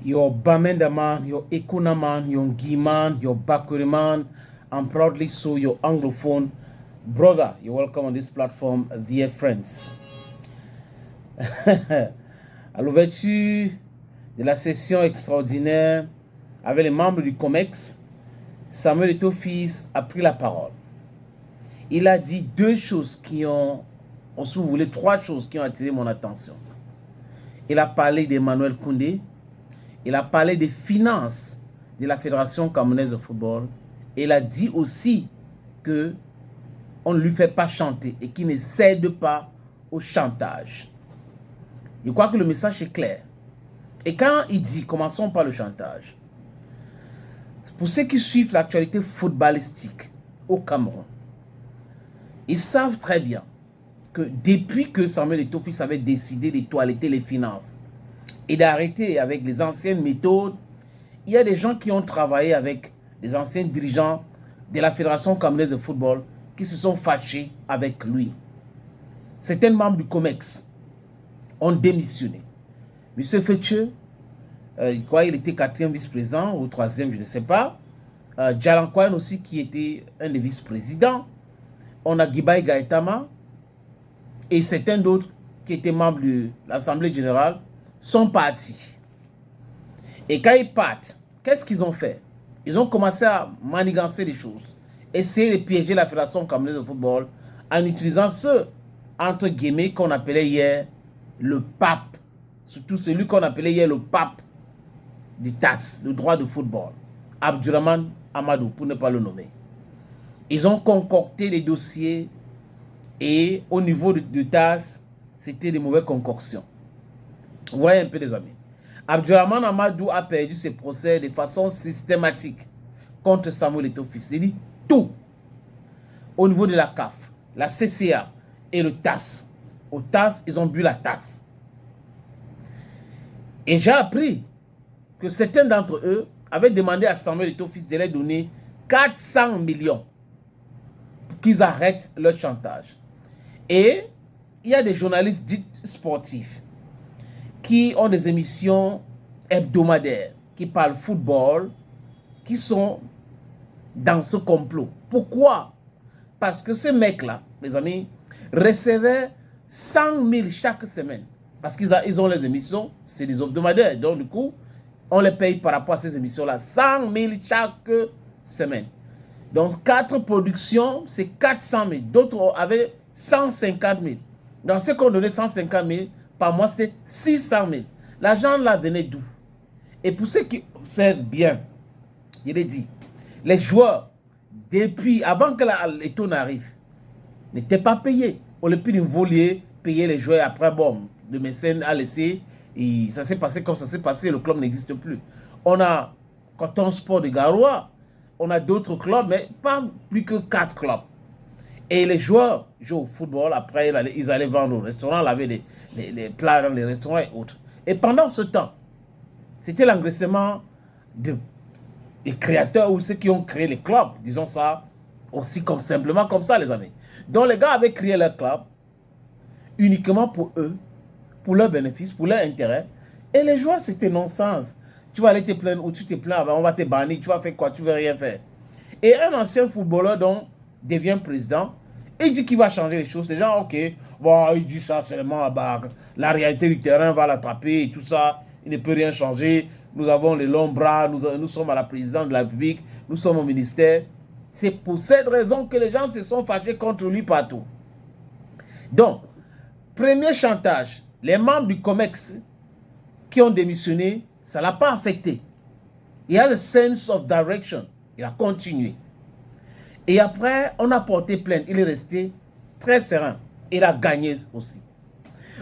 your Bamenda man, your Ekuna man, your Ngi man, your Bakuri man, and proudly so your Anglophone brother. You're welcome on this platform, dear friends. À l'ouverture de la session extraordinaire avec les membres du COMEX, Samuel Eto'o-Fils a pris la parole. Il a dit deux choses qui ont, si vous voulez, trois choses qui ont attiré mon attention. Il a parlé d'Emmanuel Koundé, il a parlé des finances de la Fédération camerounaise de football, et il a dit aussi que on ne lui fait pas chanter et qu'il ne cède pas au chantage. Je crois que le message est clair. Et quand il dit, commençons par le chantage, pour ceux qui suivent l'actualité footballistique au Cameroun, ils savent très bien que depuis que Samuel Eto'o-Fils avait décidé de toiletter les finances et d'arrêter avec les anciennes méthodes, il y a des gens qui ont travaillé avec les anciens dirigeants de la Fédération camerounaise de football qui se sont fâchés avec lui. Certains membres du COMEX ont démissionné. Monsieur Fetcheux, je crois qu'il était 4e vice-président ou 3e, je ne sais pas. Djalan Kouane aussi qui était un des vice-présidents. On a Guibaï Gaëtama et certains d'autres qui étaient membres de l'Assemblée générale sont partis. Et quand ils partent, qu'est-ce qu'ils ont fait? Ils ont commencé à manigancer les choses, essayer de piéger la Fédération camerounaise de football en utilisant ce, entre guillemets, qu'on appelait hier le pape, surtout celui qu'on appelait hier le pape du TAS, le droit de football, Abdourahmane Amadou, pour ne pas le nommer. Ils ont concocté les dossiers et au niveau du TAS, c'était des mauvaises concoctions. Vous voyez un peu, les amis. Abdourahmane Amadou a perdu ses procès de façon systématique contre Samuel Eto'o-Fils. Il dit tout. Au niveau de la CAF, la CCA et le TAS. Au TAS, ils ont bu la tasse. Et j'ai appris que certains d'entre eux avaient demandé à Samuel Eto'o-Fils de leur donner 400 millions pour qu'ils arrêtent leur chantage. Et il y a des journalistes dits sportifs qui ont des émissions hebdomadaires, qui parlent football, qui sont dans ce complot. Pourquoi? Parce que ces mecs-là, mes amis, recevaient 100 000 chaque semaine. Parce qu'ils ont les émissions, c'est des hebdomadaires. Donc du coup, on les paye par rapport à ces émissions-là. 100 000 chaque semaine. Donc 4 productions, c'est 400 000. D'autres avaient 150 000. Dans ceux qu'on donnait 150 000, par mois, c'était 600 000. L'argent là venait d'où? Et pour ceux qui observent bien, il est dit, les joueurs, depuis, avant que l'État n'arrive, n'étaient pas payés. On le plus voler, payer les joueurs. Après, bon, le mécène a laissé, et ça s'est passé comme ça s'est passé, le club n'existe plus. On a Coton Sport de Garoua, on a d'autres clubs, mais pas plus que 4 clubs. Et les joueurs jouent au football, après ils allaient vendre au restaurant, laver les plats dans les restaurants et autres. Et pendant ce temps, c'était l'engraissement des créateurs ou ceux qui ont créé les clubs, disons ça aussi comme simplement comme ça, les amis. Donc les gars avaient créé leur club uniquement pour eux, pour leur bénéfice, pour leur intérêt. Et les joueurs, c'était non-sens. Tu vas aller te plaindre ou tu te plains, on va te bannir, tu vas faire quoi, tu ne veux rien faire. Et un ancien footballeur donc devient président, et il dit qu'il va changer les choses. Les gens, ok, bon, il dit ça seulement, bah, la réalité du terrain va l'attraper et tout ça, il ne peut rien changer. Nous avons les longs bras, nous sommes à la présidence de la République, nous sommes au ministère. C'est pour cette raison que les gens se sont fâchés contre lui partout. Donc, premier chantage, les membres du COMEX qui ont démissionné, ça ne l'a pas affecté. Il a le sense of direction. Il a continué. Et après, on a porté plainte. Il est resté très serein. Il a gagné aussi.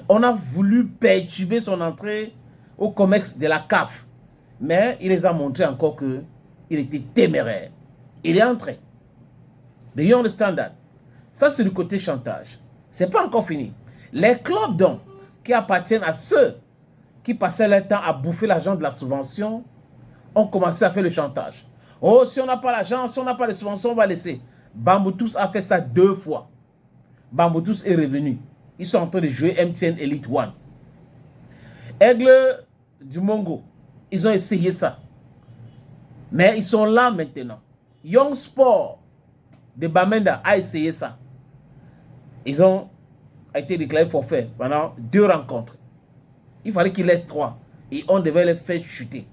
On a voulu perturber son entrée au COMEX de la CAF. Mais il les a montré encore qu'il était téméraire. Il est entré. Do you understand that? Ça, c'est du côté chantage. Ce n'est pas encore fini. Les clubs, donc, qui appartiennent à ceux qui passaient leur temps à bouffer l'argent de la subvention, ont commencé à faire le chantage. Oh, si on n'a pas l'argent, si on n'a pas les subventions, on va laisser. Bamboutous a fait ça 2 fois. Bamboutous est revenu. Ils sont en train de jouer MTN Elite One. Aigle du Mongo Ils ont essayé ça. Mais ils sont là maintenant. Young Sport de Bamenda a essayé ça. Ils ont été déclarés forfait pendant 2 rencontres. Il fallait qu'ils laissent 3. Et on devait les faire chuter.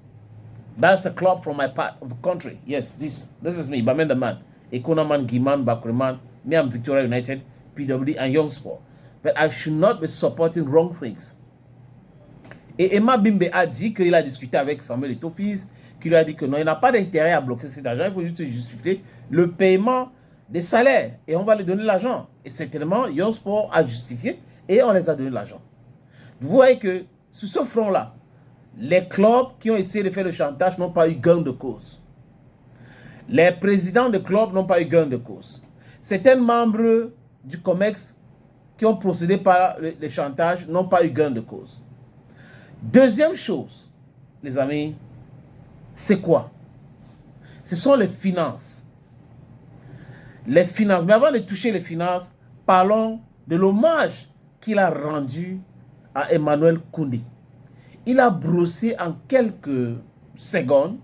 That's a club from my part of the country. Yes, this is me, Bamenda man. Ekonaman, Giman, Bakreman, me, I'm Victoria United, PWD, and Young Sport. But I should not be supporting wrong things. Et Emma Bimbe a dit qu'il a discuté avec Samuel Eto'o-Fils, qui lui a dit que non, il n'a pas d'intérêt à bloquer cet argent, il faut juste justifier le paiement des salaires et on va lui donner l'argent. Et certainement, Young Sport a justifié et on les a donné l'argent. Vous voyez que sur ce front-là, les clubs qui ont essayé de faire le chantage n'ont pas eu gain de cause. Les présidents de clubs n'ont pas eu gain de cause. Certains membres du COMEX qui ont procédé par le chantage n'ont pas eu gain de cause. Deuxième chose, les amis, c'est quoi? Ce sont les finances. Les finances. Mais avant de toucher les finances, parlons de l'hommage qu'il a rendu à Emmanuel Koundé. Il a brossé en quelques secondes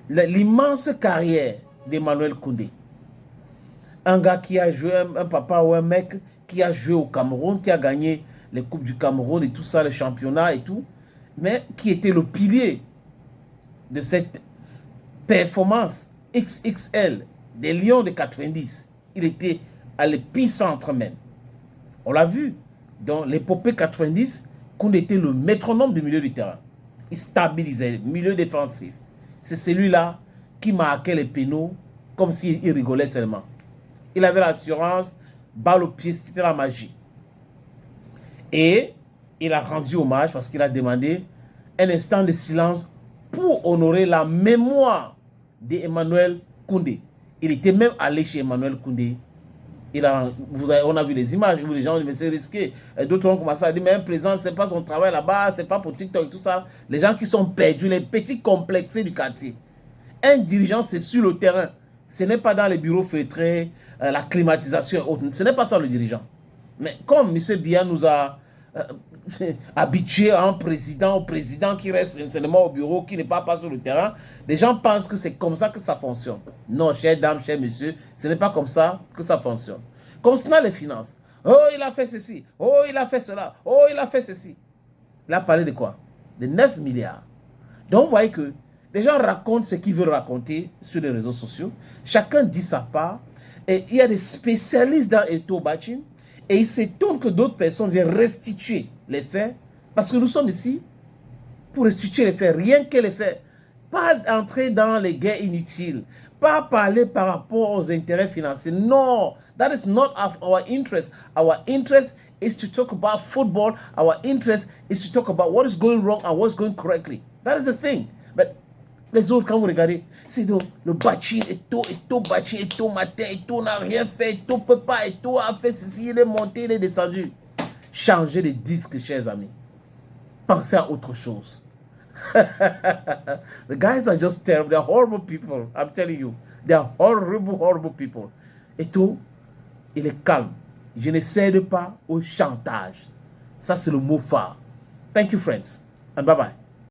l'immense carrière d'Emmanuel Koundé. Un gars qui a joué, un papa ou un mec qui a joué au Cameroun, qui a gagné les Coupes du Cameroun et tout ça, les championnats et tout, mais qui était le pilier de cette performance XXL des Lions de 90. Il était à l'épicentre même. On l'a vu dans l'épopée 90, Koundé était le métronome du milieu du terrain. Il stabilisait le milieu défensif. C'est celui-là qui marquait les pénaux comme s'il rigolait seulement. Il avait l'assurance, balle au pied, c'était la magie. Et il a rendu hommage parce qu'il a demandé un instant de silence pour honorer la mémoire d'Emmanuel Koundé. Il était même allé chez Emmanuel Koundé. On a vu les images où les gens disent mais c'est risqué. D'autres ont commencé à dire mais un président, c'est pas son travail là-bas, c'est pas pour TikTok et tout ça. Les gens qui sont perdus, les petits complexés du quartier. Un dirigeant, c'est sur le terrain. Ce n'est pas dans les bureaux feutrés, la climatisation et autres. Ce n'est pas ça le dirigeant. Mais comme M. Biya nous a habitué à un président, qui reste seulement au bureau, qui n'est pas sur le terrain, les gens pensent que c'est comme ça que ça fonctionne. Non, chère dame, cher monsieur, ce n'est pas comme ça que ça fonctionne. Concernant les finances, oh, il a fait ceci, oh, il a fait cela, oh, il a fait ceci. Il a parlé de quoi? De 9 milliards. Donc, vous voyez que les gens racontent ce qu'ils veulent raconter sur les réseaux sociaux. Chacun dit sa part. Et il y a des spécialistes dans Eto'o Bachin. Et il s'étonne que d'autres personnes viennent restituer les faits. Parce que nous sommes ici pour restituer les faits. Rien que les faits. Pas entrer dans les guerres inutiles. Pas parler par rapport aux intérêts financiers. Non. That is not our interest. Our interest is to talk about football. Our interest is to talk about what is going wrong and what is going correctly. That is the thing. But les autres, quand vous regardez, c'est le Bachin, Eto'o Bachin, Eto'o Matin, Eto'o n'a rien fait, Eto'o peut pas, Eto'o a fait ceci, il est monté, il est descendu. Changez de disque, chers amis. Pensez à autre chose. The guys are just terrible. They're horrible people. I'm telling you. They're horrible, horrible people. Eto'o, il est calme. Je ne cède pas au chantage. Ça, c'est le mot phare. Thank you, friends. And bye-bye.